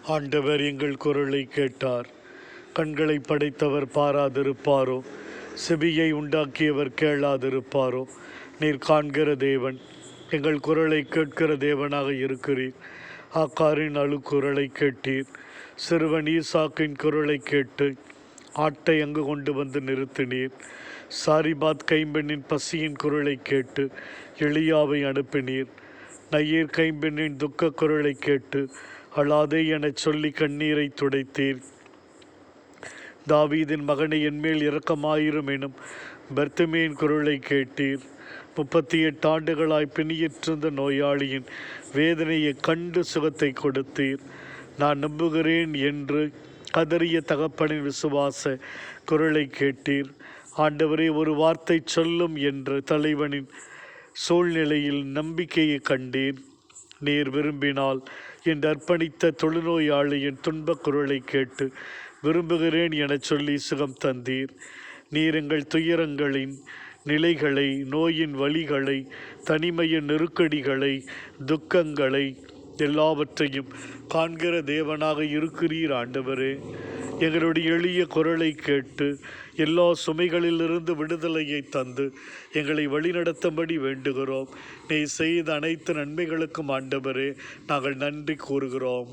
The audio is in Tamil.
ஆண்டவர் எங்கள் குரலை கேட்டார். கண்களை படைத்தவர் பாராதிருப்பாரோ? செவியை உண்டாக்கியவர் கேளாதிருப்பாரோ? நீர் காண்கிற தேவன், எங்கள் குரலை கேட்கிற தேவனாக இருக்கிறீர். ஆக்காரின் அழுக்குரலை கேட்டீர். சிறுவன் ஈசாக்கின் குரலை கேட்டு ஆட்டை அங்கு கொண்டு வந்து நிறுத்தினீர். சாரிபாத் கைம்பெண்ணின் பசியின் குரலை கேட்டு எலியாவை அனுப்பினீர். நயீர் கைம்பெண்ணின் துக்க குரலை கேட்டு அழாதே எனச் சொல்லி கண்ணீரை துடைத்தீர். தாவீதின் மகனை என்மேல் இரக்கமாயிரும் எனும் பெர்த்திமேயின் குரலை கேட்டீர். 38 ஆண்டுகளாய் பிணியிற்றிருந்த நோயாளியின் வேதனையை கண்டு சுகத்தை கொடுத்தீர். நான் நம்புகிறேன் என்று கதறிய தகப்பனின் விசுவாச குரலை கேட்டீர். ஆண்டவரே, ஒரு வார்த்தை சொல்லும் என்ற தலைவனின் சூழ்நிலையில் நம்பிக்கையை கண்டீர். நீர் விரும்பினால் என் அர்ப்பணித்த தொழுநோயாளியின் துன்பக் குரலை கேட்டு விரும்புகிறேன் எனச் சொல்லி சுகம் தந்தீர். நீர் எங்கள் துயரங்களின் நிலைகளை, நோயின் வலிகளை, தனிமையின் நெருக்கடிகளை, துக்கங்களை எல்லாவற்றையும் காண்கிற தேவனாக இருக்கிறீர். ஆண்டவரே, எங்களுடைய எளிய குரலை கேட்டு எல்லா சுமைகளிலிருந்து விடுதலையை தந்து எங்களை வழிநடத்தும்படி வேண்டுகிறோம். நீ செய்த அனைத்து நன்மைகளுக்கும் ஆண்டவரே நாங்கள் நன்றி கூறுகிறோம்.